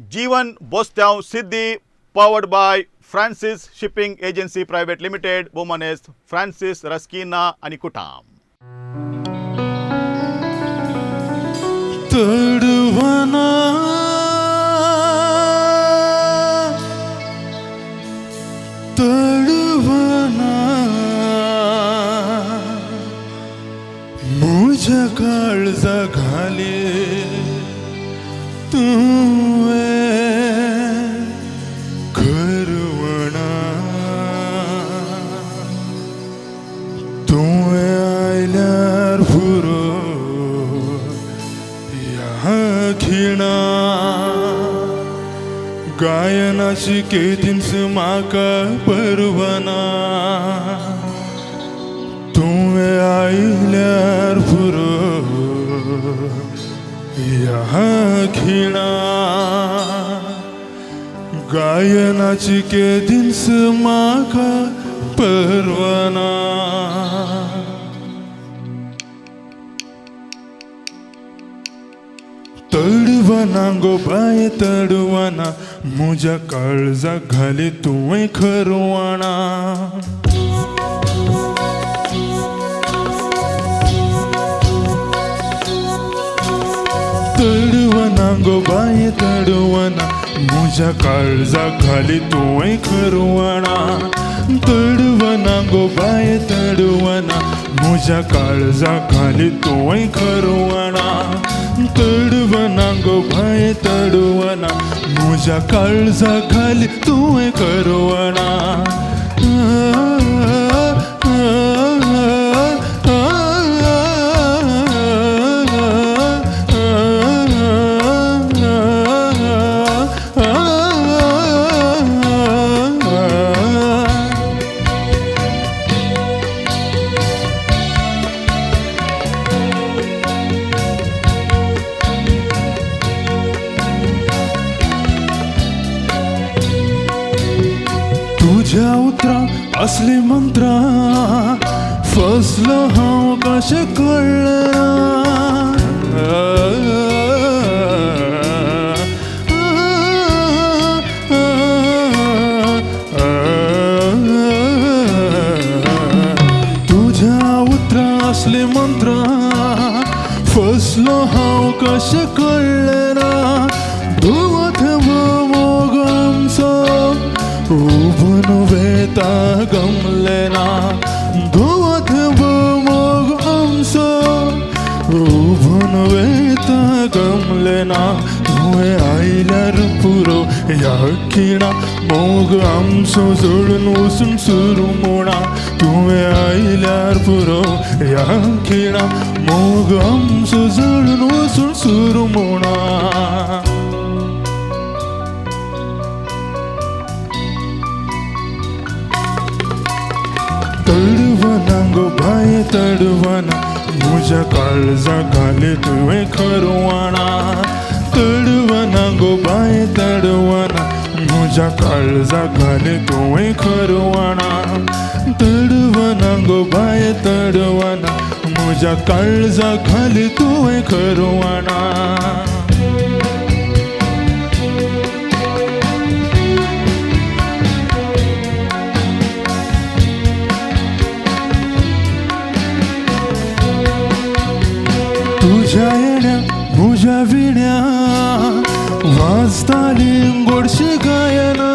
Jeevan बोस्त्याव Siddhi powered by Francis Shipping Agency Private Limited, Bomanes, Francis Raskina आणि कुटाम. तडवना तडवना मुझ्या काळजा घाले तुवे खरवणा तुवे आयल्यार फुरो खिणा गायनाची केदींच म्हाका परवना तुवें आयल्यार पुरो ह्या खिणा गायनाची केदींच म्हाका परवना. तडवना गो बाय तडवना मुझ्या काळजा घाली तुवें खरवणा. तडवना गो बाय तडवना मुझ्या काळजा घाली तुवें खरवणा. तडवना गो बाय तडवना मुझ्या काळजा घाली तुवें खरवणा. तडवना गो बाय तडवना मुझ्या काळजा घाली तुवें खरवणा. तुझ्या उतरा असली मंत्रा फसलो हांव कशें कळ्ळें. तुझ्या उतरा असली मंत्रा फसलो हांव कशें कळ्ळें ना. धुवत मोग आमचो उबून वेता गमलेना. धुवत मोग आमचो उबून वेता गमलेना. तुवें आयल्यार पुरो ह्या खिणा मोग आमचो जळून वचून सुरू म्हणा. तुवें आयल्यार पुरो ह्या खिणा मोग आमचो जळून वचून सुरू म्हणा. तडवना गो बाय तडवना मुझ्या काळजा घाली तुवें खरवणा. तडवना गो बाय तडवना मुझ्या काळजा घाली तुवें खरवणा. तडवना गो बाय तडवना मुझ्या काळजा घाली तुवें खरवणा. तुझ्या येण्या मुझ्या विण्या वाजताली गोडशी गायना.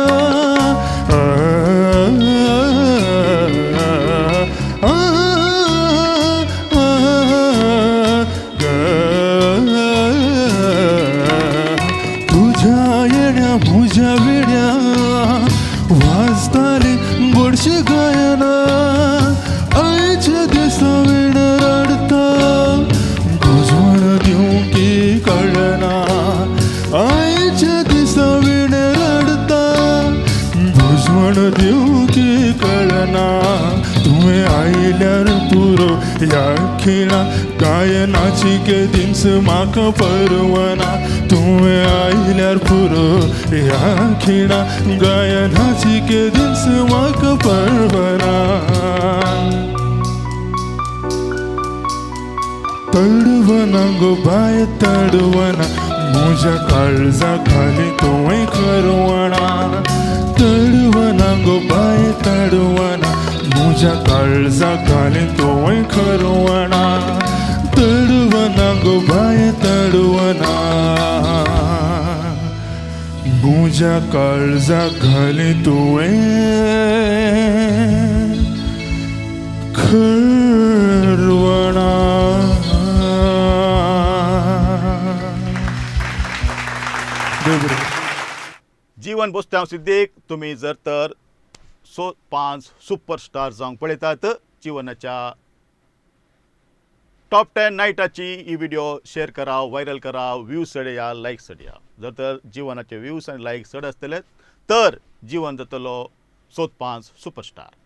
तुझ्या येण्या मुझ्या विण्या वाजताली गोडशी गायना. आयच्या दिसा विण रडता की कळना. आयच्या दिसा विण रडता भुजवण दिवं की कळना. तुवें आयल्यार पुरो ह्या खिणा गायनाची केदींच म्हाका परवना. तुवें आयल्यार पुरो ह्या खिणा गायनाची केदींच म्हाका परवना. तडवना गो बाय तडवना मुझ्या काळजाखाली तोय खरवणा तडवना गो बाय तडवना मुझ्या काळजाखाली तोय खरवणा तडवना गो बाय तडवना मुझ्या काळजाखाली तोय खरवणा. जीवन बोसता सिद्धीक तुम्ही जर तर 5 सुपरस्टार जावंक पळयतात जीवनाच्या टॉप 10 नाईटाची ही व्हिडिओ शेअर करा, व्हायरल करा, व्ह्यूज चडया, लायक चडया. जर तर जीवनाचे व्ह्यूज आणि लायक चड आसतले तर जीवन जातलो 5 सुपरस्टार.